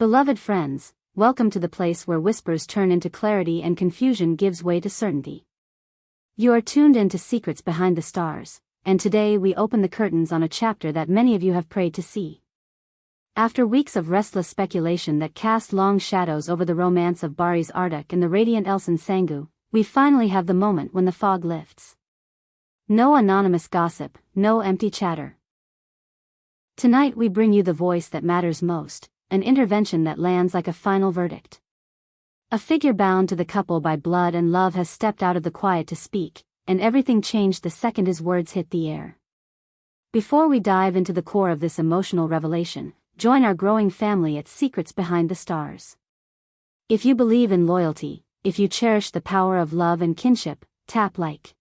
Beloved friends, welcome to the place where whispers turn into clarity and confusion gives way to certainty. You are tuned into Secrets Behind the Stars, and today we open the curtains on a chapter that many of you have prayed to see. After weeks of restless speculation that cast long shadows over the romance of Barış Arduç and the radiant Elçin Sangu, we finally have the moment when the fog lifts. No anonymous gossip, no empty chatter. Tonight we bring you the voice that matters most, an intervention that lands like a final verdict. A figure bound to the couple by blood and love has stepped out of the quiet to speak, and everything changed the second his words hit the air. Before we dive into the core of this emotional revelation, join our growing family at Secrets Behind the Stars. If you believe in loyalty, if you cherish the power of love and kinship, tap like.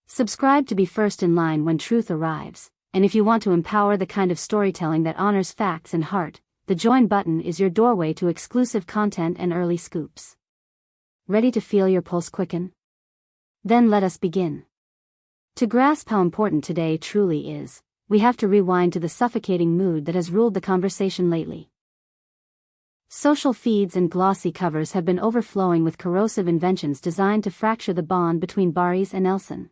Subscribe to be first in line when truth arrives, and if you want to empower the kind of storytelling that honors facts and heart, the join button is your doorway to exclusive content and early scoops. Ready to feel your pulse quicken? Then let us begin. To grasp how important today truly is, we have to rewind to the suffocating mood that has ruled the conversation lately. Social feeds and glossy covers have been overflowing with corrosive inventions designed to fracture the bond between Barış and Elçin.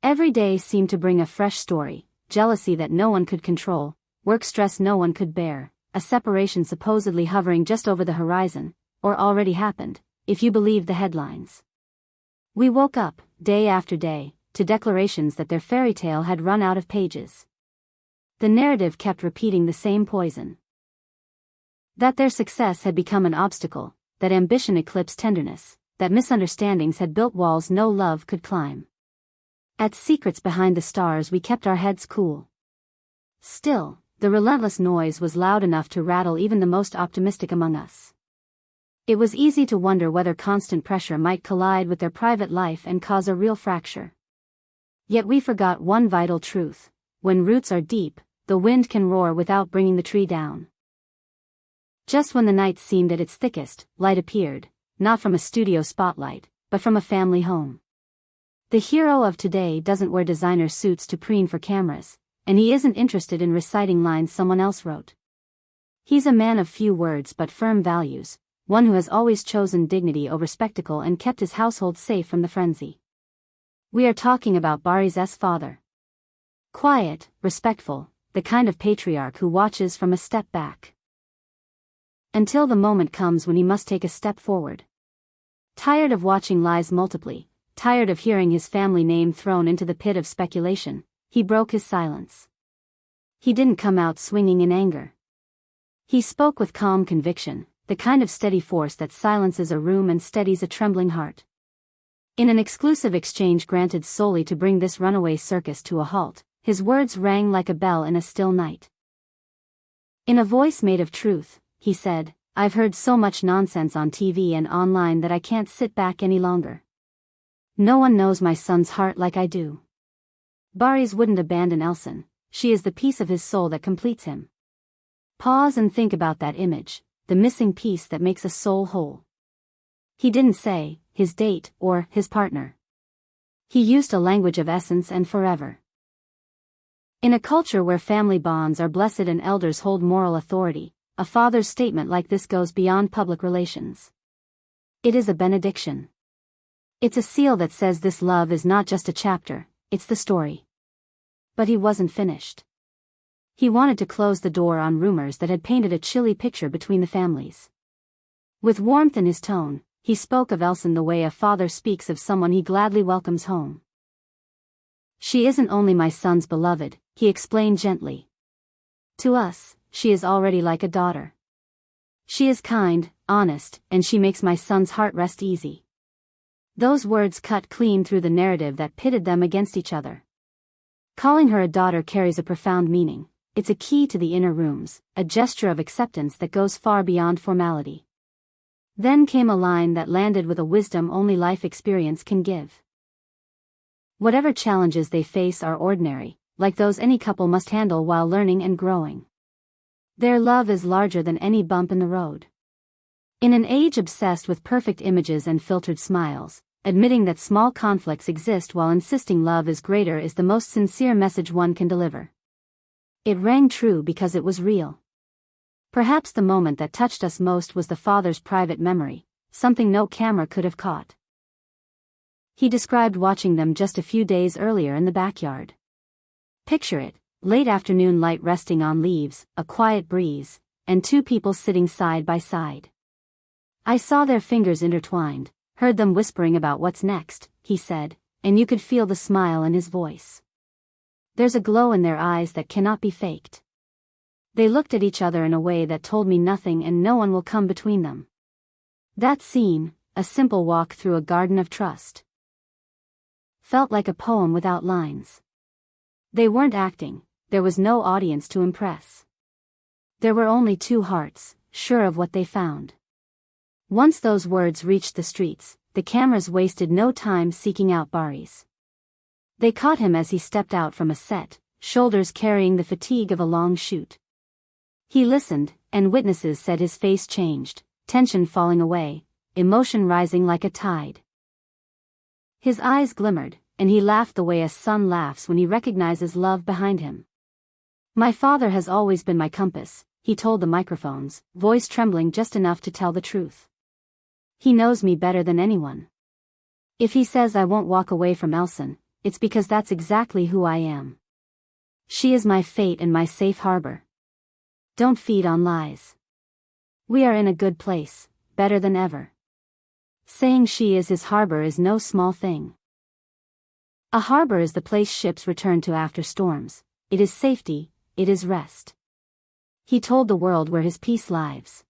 Every day seemed to bring a fresh story, jealousy that no one could control, work stress no one could bear, a separation supposedly hovering just over the horizon, or already happened, if you believe the headlines. We woke up, day after day, to declarations that their fairy tale had run out of pages. The narrative kept repeating the same poison. That their success had become an obstacle, that ambition eclipsed tenderness, that misunderstandings had built walls no love could climb. At Secrets Behind the Stars we kept our heads cool. Still, the relentless noise was loud enough to rattle even the most optimistic among us. It was easy to wonder whether constant pressure might collide with their private life and cause a real fracture. Yet we forgot one vital truth: when roots are deep, the wind can roar without bringing the tree down. Just when the night seemed at its thickest, light appeared, not from a studio spotlight, but from a family home. The hero of today doesn't wear designer suits to preen for cameras, and he isn't interested in reciting lines someone else wrote. He's a man of few words but firm values, one who has always chosen dignity over spectacle and kept his household safe from the frenzy. We are talking about Barış's father. Quiet, respectful, the kind of patriarch who watches from a step back. Until the moment comes when he must take a step forward. Tired of watching lies multiply, tired of hearing his family name thrown into the pit of speculation, he broke his silence. He didn't come out swinging in anger. He spoke with calm conviction, the kind of steady force that silences a room and steadies a trembling heart. In an exclusive exchange granted solely to bring this runaway circus to a halt, his words rang like a bell in a still night. In a voice made of truth, he said, "I've heard so much nonsense on TV and online that I can't sit back any longer. No one knows my son's heart like I do. Barış wouldn't abandon Elçin, she is the piece of his soul that completes him." Pause and think about that image, the missing piece that makes a soul whole. He didn't say, his date, or his partner. He used a language of essence and forever. In a culture where family bonds are blessed and elders hold moral authority, a father's statement like this goes beyond public relations. It is a benediction. It's a seal that says this love is not just a chapter, it's the story. But he wasn't finished. He wanted to close the door on rumors that had painted a chilly picture between the families. With warmth in his tone, he spoke of Elçin the way a father speaks of someone he gladly welcomes home. "She isn't only my son's beloved," he explained gently. "To us, she is already like a daughter. She is kind, honest, and she makes my son's heart rest easy." Those words cut clean through the narrative that pitted them against each other. Calling her a daughter carries a profound meaning. It's a key to the inner rooms, a gesture of acceptance that goes far beyond formality. Then came a line that landed with a wisdom only life experience can give. Whatever challenges they face are ordinary, like those any couple must handle while learning and growing. Their love is larger than any bump in the road. In an age obsessed with perfect images and filtered smiles, admitting that small conflicts exist while insisting love is greater is the most sincere message one can deliver. It rang true because it was real. Perhaps the moment that touched us most was the father's private memory, something no camera could have caught. He described watching them just a few days earlier in the backyard. Picture it, late afternoon light resting on leaves, a quiet breeze, and two people sitting side by side. I saw their fingers intertwined, heard them whispering about what's next, he said, and you could feel the smile in his voice. There's a glow in their eyes that cannot be faked. They looked at each other in a way that told me nothing and no one will come between them. That scene, a simple walk through a garden of trust, felt like a poem without lines. They weren't acting, there was no audience to impress. There were only two hearts, sure of what they found. Once those words reached the streets, the cameras wasted no time seeking out Barış. They caught him as he stepped out from a set, shoulders carrying the fatigue of a long shoot. He listened, and witnesses said his face changed, tension falling away, emotion rising like a tide. His eyes glimmered, and he laughed the way a son laughs when he recognizes love behind him. My father has always been my compass, he told the microphones, voice trembling just enough to tell the truth. He knows me better than anyone. If he says I won't walk away from Elçin, it's because that's exactly who I am. She is my fate and my safe harbor. Don't feed on lies. We are in a good place, better than ever. Saying she is his harbor is no small thing. A harbor is the place ships return to after storms. It is safety, it is rest. He told the world where his peace lives.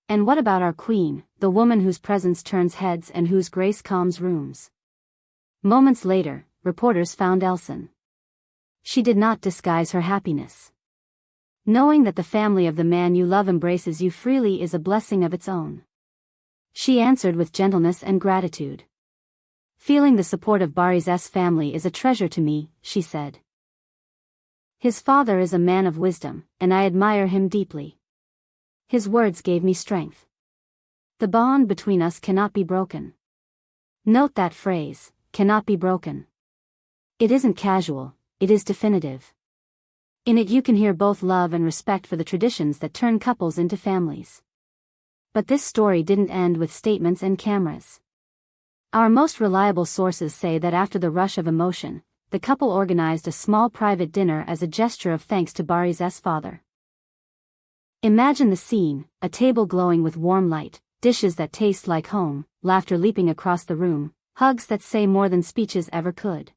And what about our queen, the woman whose presence turns heads and whose grace calms rooms? Moments later, reporters found Elçin. She did not disguise her happiness. Knowing that the family of the man you love embraces you freely is a blessing of its own. She answered with gentleness and gratitude. Feeling the support of Barış's family is a treasure to me, she said. His father is a man of wisdom, and I admire him deeply. His words gave me strength. The bond between us cannot be broken. Note that phrase, cannot be broken. It isn't casual, it is definitive. In it you can hear both love and respect for the traditions that turn couples into families. But this story didn't end with statements and cameras. Our most reliable sources say that after the rush of emotion, the couple organized a small private dinner as a gesture of thanks to Barış's father. Imagine the scene, a table glowing with warm light, dishes that taste like home, laughter leaping across the room, hugs that say more than speeches ever could.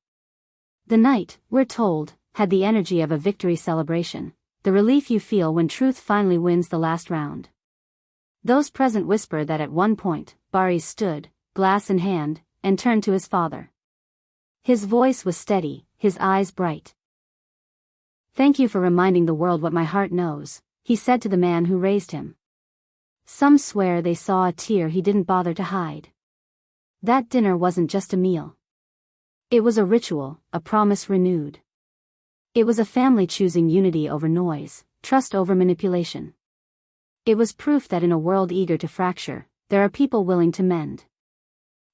The night, we're told, had the energy of a victory celebration, the relief you feel when truth finally wins the last round. Those present whisper that at one point, Barış stood, glass in hand, and turned to his father. His voice was steady, his eyes bright. Thank you for reminding the world what my heart knows, he said to the man who raised him. Some swear they saw a tear he didn't bother to hide. That dinner wasn't just a meal. It was a ritual, a promise renewed. It was a family choosing unity over noise, trust over manipulation. It was proof that in a world eager to fracture, there are people willing to mend.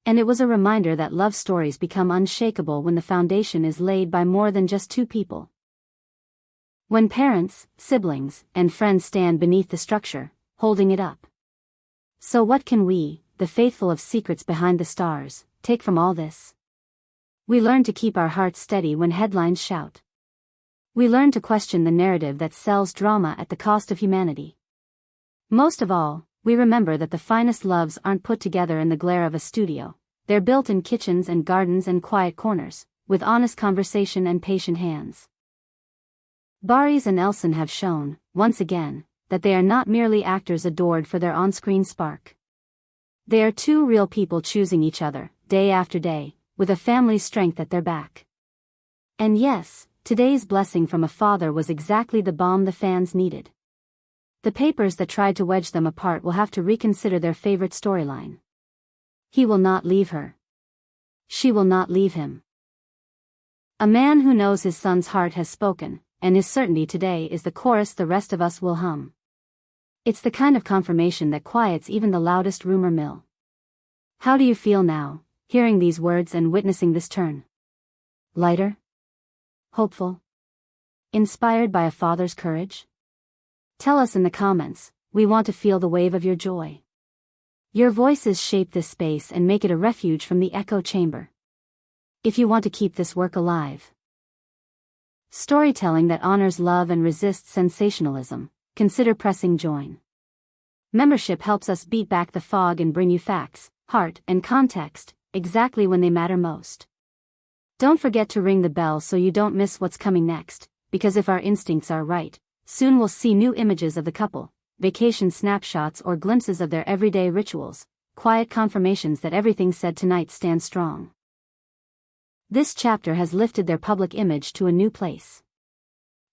And it was a reminder that love stories become unshakable when the foundation is laid by more than just two people. When parents, siblings, and friends stand beneath the structure, holding it up. So what can we, the faithful of secrets behind the stars, take from all this? We learn to keep our hearts steady when headlines shout. We learn to question the narrative that sells drama at the cost of humanity. Most of all, we remember that the finest loves aren't put together in the glare of a studio, they're built in kitchens and gardens and quiet corners, with honest conversation and patient hands. Barış and Elçin have shown, once again, that they are not merely actors adored for their on-screen spark. They are two real people choosing each other, day after day, with a family's strength at their back. And yes, today's blessing from a father was exactly the balm the fans needed. The papers that tried to wedge them apart will have to reconsider their favorite storyline. He will not leave her. She will not leave him. A man who knows his son's heart has spoken, and his certainty today is the chorus the rest of us will hum. It's the kind of confirmation that quiets even the loudest rumor mill. How do you feel now, hearing these words and witnessing this turn? Lighter? Hopeful? Inspired by a father's courage? Tell us in the comments, we want to feel the wave of your joy. Your voices shape this space and make it a refuge from the echo chamber. If you want to keep this work alive. Storytelling that honors love and resists sensationalism, consider pressing join. Membership helps us beat back the fog and bring you facts, heart, and context, exactly when they matter most. Don't forget to ring the bell so you don't miss what's coming next, because if our instincts are right, soon we'll see new images of the couple, vacation snapshots or glimpses of their everyday rituals, quiet confirmations that everything said tonight stands strong. This chapter has lifted their public image to a new place.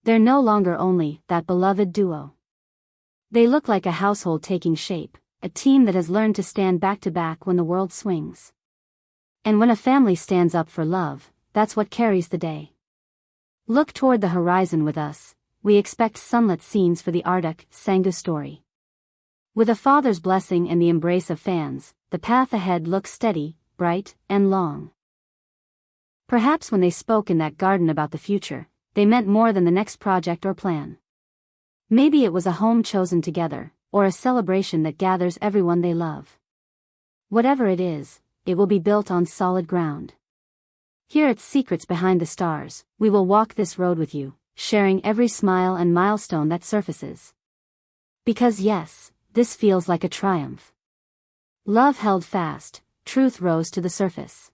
They're no longer only that beloved duo. They look like a household taking shape, a team that has learned to stand back to back when the world swings. And when a family stands up for love, that's what carries the day. Look toward the horizon with us. We expect sunlit scenes for the Sangha story. With a father's blessing and the embrace of fans, the path ahead looks steady, bright, and long. Perhaps when they spoke in that garden about the future, they meant more than the next project or plan. Maybe it was a home chosen together, or a celebration that gathers everyone they love. Whatever it is, it will be built on solid ground. Here at Secrets Behind the Stars, we will walk this road with you, sharing every smile and milestone that surfaces. Because yes, this feels like a triumph. Love held fast, truth rose to the surface.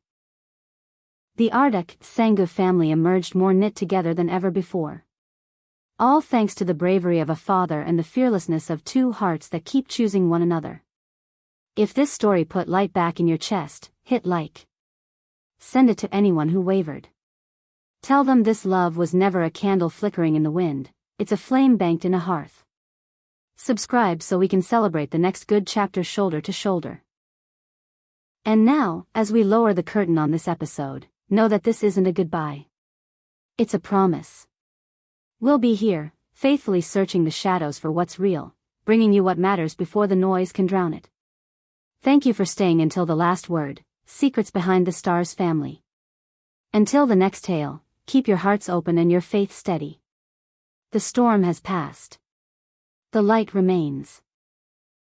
The Sangha family emerged more knit together than ever before. All thanks to the bravery of a father and the fearlessness of two hearts that keep choosing one another. If this story put light back in your chest, hit like. Send it to anyone who wavered. Tell them this love was never a candle flickering in the wind, it's a flame banked in a hearth. Subscribe so we can celebrate the next good chapter shoulder to shoulder. And now, as we lower the curtain on this episode, know that this isn't a goodbye. It's a promise. We'll be here, faithfully searching the shadows for what's real, bringing you what matters before the noise can drown it. Thank you for staying until the last word, Secrets Behind the Stars family. Until the next tale, keep your hearts open and your faith steady. The storm has passed. The light remains.